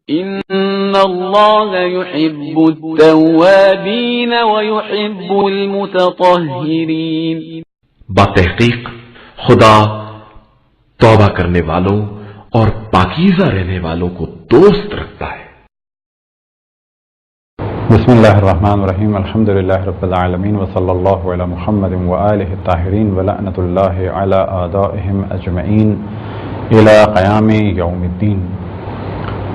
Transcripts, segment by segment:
ان اللہ یحب التوابین ویحب المتطہرین، بتحقیق خدا توبہ کرنے والوں اور پاکیزہ رہنے والوں کو دوست رکھتا ہے۔ بسم اللہ الرحمن الرحیم، الحمد للہ رب العالمین، وصلی اللہ علی محمد وآلہ الطاہرین، ولعنۃ اللہ علی اعدائہم اجمعین الی قیام یوم الدین۔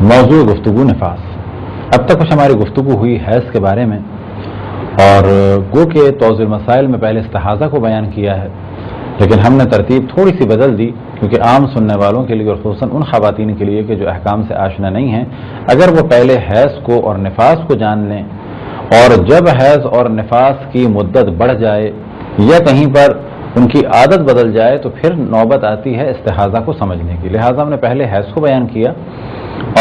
موضوع گفتگو نفاس۔ اب تک کچھ ہماری گفتگو ہوئی حیض کے بارے میں، اور گو کہ توضیح المسائل میں پہلے استحاضہ کو بیان کیا ہے، لیکن ہم نے ترتیب تھوڑی سی بدل دی، کیونکہ عام سننے والوں کے لیے اور خصوصاً ان خواتین کے لیے کہ جو احکام سے آشنا نہیں ہیں، اگر وہ پہلے حیض کو اور نفاس کو جان لیں، اور جب حیض اور نفاس کی مدت بڑھ جائے یا کہیں پر ان کی عادت بدل جائے تو پھر نوبت آتی ہے استحاضہ کو سمجھنے کی۔ لہٰذا ہم نے پہلے حیض کو بیان کیا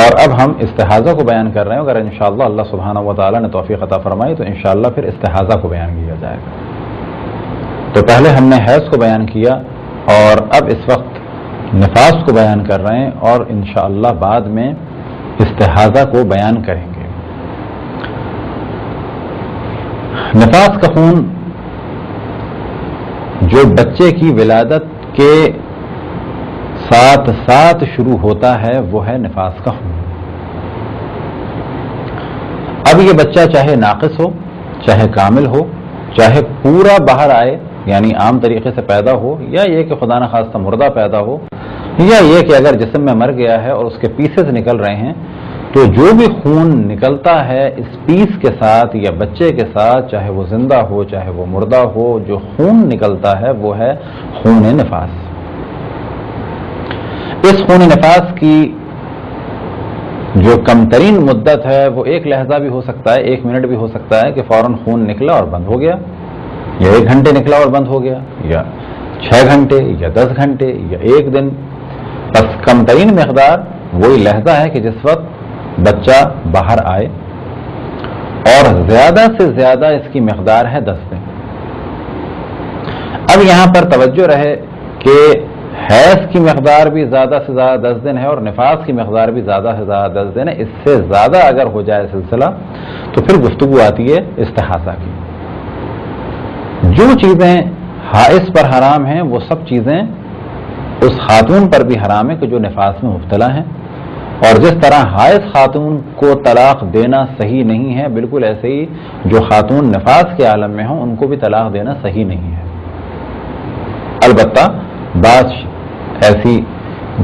اور اب ہم استحاضہ کو بیان کر رہے ہیں۔ اگر انشاءاللہ اللہ سبحانہ و تعالیٰ نے توفیق عطا فرمائی تو انشاءاللہ پھر استحاضہ کو بیان کیا جائے گا۔ تو پہلے ہم نے حیض کو بیان کیا اور اب اس وقت نفاس کو بیان کر رہے ہیں، اور انشاءاللہ بعد میں استحاضہ کو بیان کریں گے۔ نفاس کا خون جو بچے کی ولادت کے ساتھ ساتھ شروع ہوتا ہے وہ ہے نفاس کا خون۔ اب یہ بچہ چاہے ناقص ہو، چاہے کامل ہو، چاہے پورا باہر آئے یعنی عام طریقے سے پیدا ہو، یا یہ کہ خدا نخواستہ مردہ پیدا ہو، یا یہ کہ اگر جسم میں مر گیا ہے اور اس کے پیسز نکل رہے ہیں، تو جو بھی خون نکلتا ہے اس پیس کے ساتھ یا بچے کے ساتھ، چاہے وہ زندہ ہو چاہے وہ مردہ ہو، جو خون نکلتا ہے وہ ہے خون نفاس۔ اس خون نفاس کی جو کم ترین مدت ہے وہ ایک لحظہ بھی ہو سکتا ہے، 1 منٹ بھی ہو سکتا ہے کہ فوراً خون نکلا اور بند ہو گیا، یا 1 گھنٹے نکلا اور بند ہو گیا، یا 6 گھنٹے یا 10 گھنٹے یا 1 دن۔ بس کم ترین مقدار وہی لحظہ ہے کہ جس وقت بچہ باہر آئے، اور زیادہ سے زیادہ اس کی مقدار ہے 10 دن۔ اب یہاں پر توجہ رہے کہ حیض کی مقدار بھی زیادہ سے زیادہ 10 دن ہے اور نفاس کی مقدار بھی زیادہ سے زیادہ 10 دن ہے۔ اس سے زیادہ اگر ہو جائے سلسلہ تو پھر گفتگو آتی ہے استحاضہ کی۔ جو چیزیں حائض پر حرام ہیں وہ سب چیزیں اس خاتون پر بھی حرام ہے کہ جو نفاس میں مبتلا ہیں، اور جس طرح حائض خاتون کو طلاق دینا صحیح نہیں ہے، بالکل ایسے ہی جو خاتون نفاس کے عالم میں ہوں ان کو بھی طلاق دینا صحیح نہیں ہے۔ البتہ بعض ایسی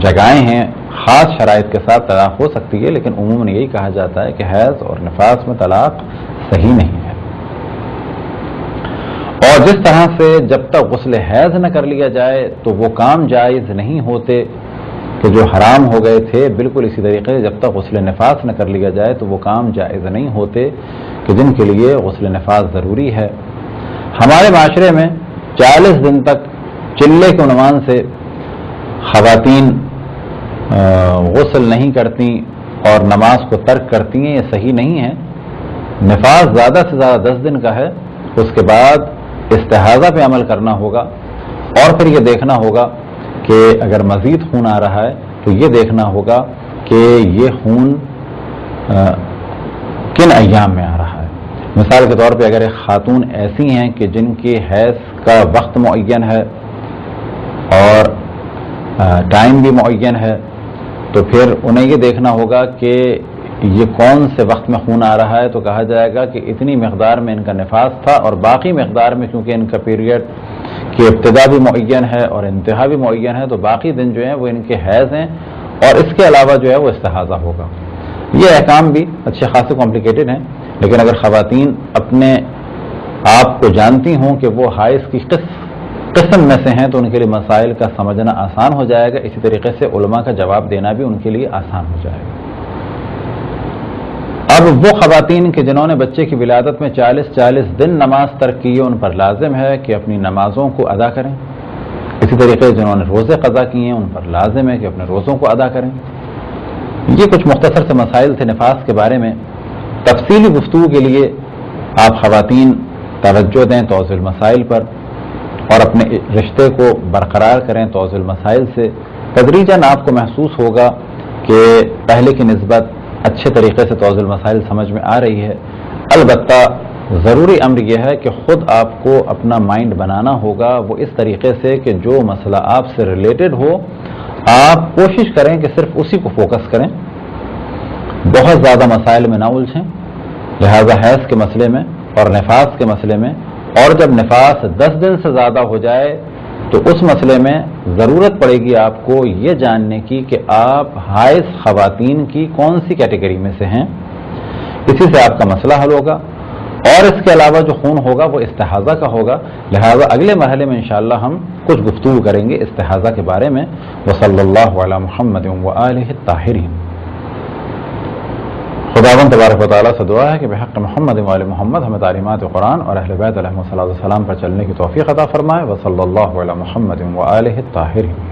جگہیں ہیں خاص شرائط کے ساتھ طلاق ہو سکتی ہے، لیکن عموماً یہی کہا جاتا ہے کہ حیض اور نفاس میں طلاق صحیح نہیں ہے۔ اور جس طرح سے جب تک غسل حیض نہ کر لیا جائے تو وہ کام جائز نہیں ہوتے کہ جو حرام ہو گئے تھے، بالکل اسی طریقے سے جب تک غسل نفاس نہ کر لیا جائے تو وہ کام جائز نہیں ہوتے کہ جن کے لیے غسل نفاس ضروری ہے۔ ہمارے معاشرے میں 40 دن تک چلے کے عنوان سے خواتین غسل نہیں کرتی اور نماز کو ترک کرتی ہیں، یہ صحیح نہیں ہے۔ نفاس زیادہ سے زیادہ 10 دن کا ہے، اس کے بعد استحاضہ پہ عمل کرنا ہوگا، اور پھر یہ دیکھنا ہوگا کہ اگر مزید خون آ رہا ہے تو یہ دیکھنا ہوگا کہ یہ خون کن ایام میں آ رہا ہے۔ مثال کے طور پہ اگر ایک خاتون ایسی ہیں کہ جن کی حیض کا وقت معین ہے اور ٹائم بھی معین ہے، تو پھر انہیں یہ دیکھنا ہوگا کہ یہ کون سے وقت میں خون آ رہا ہے، تو کہا جائے گا کہ اتنی مقدار میں ان کا نفاس تھا، اور باقی مقدار میں کیونکہ ان کا پیریڈ کی ابتدا بھی معین ہے اور انتہا بھی معین ہے، تو باقی دن جو ہیں وہ ان کے حیض ہیں، اور اس کے علاوہ جو ہے وہ استحاضہ ہوگا۔ یہ احکام بھی اچھے خاصے کمپلیکیٹڈ ہیں، لیکن اگر خواتین اپنے آپ کو جانتی ہوں کہ وہ حیض کی قسم میں سے ہیں تو ان کے لیے مسائل کا سمجھنا آسان ہو جائے گا، اسی طریقے سے علماء کا جواب دینا بھی ان کے لیے آسان ہو جائے گا۔ اب وہ خواتین کہ جنہوں نے بچے کی ولادت میں 40 دن نماز ترک کی ہے، ان پر لازم ہے کہ اپنی نمازوں کو ادا کریں۔ اسی طریقے سے جنہوں نے روزے قضا کیے ہیں ان پر لازم ہے کہ اپنے روزوں کو ادا کریں۔ یہ کچھ مختصر سے مسائل تھے نفاس کے بارے میں۔ تفصیلی گفتگو کے لیے آپ خواتین توجہ دیں توضیح المسائل پر، اور اپنے رشتے کو برقرار کریں توضیح المسائل سے۔ تدریجاً آپ کو محسوس ہوگا کہ پہلے کی نسبت اچھے طریقے سے توضیح المسائل سمجھ میں آ رہی ہے۔ البتہ ضروری امر یہ ہے کہ خود آپ کو اپنا مائنڈ بنانا ہوگا وہ اس طریقے سے کہ جو مسئلہ آپ سے ریلیٹڈ ہو آپ کوشش کریں کہ صرف اسی کو فوکس کریں، بہت زیادہ مسائل میں نہ الجھیں۔ لہذا حیض کے مسئلے میں اور نفاس کے مسئلے میں، اور جب نفاس 10 دن سے زیادہ ہو جائے تو اس مسئلے میں ضرورت پڑے گی آپ کو یہ جاننے کی کہ آپ حائض خواتین کی کون سی کیٹیگری میں سے ہیں، اسی سے آپ کا مسئلہ حل ہوگا۔ اور اس کے علاوہ جو خون ہوگا وہ استحاضہ کا ہوگا، لہذا اگلے مرحلے میں انشاءاللہ ہم کچھ گفتگو کریں گے استحاضہ کے بارے میں۔ وصلی اللہ علی محمد وآلہ الطاہرین۔ خداوند تبارک و تعالیٰ سے دعا ہے کہ بحق محمد وآل محمد ہمیں تعلیمات قرآن اور اہل بیت علیہ الصلوۃ والسلام پر چلنے کی توفیق عطا فرمائے۔ وصلی اللہ علی محمد وآلہ الطاہرین۔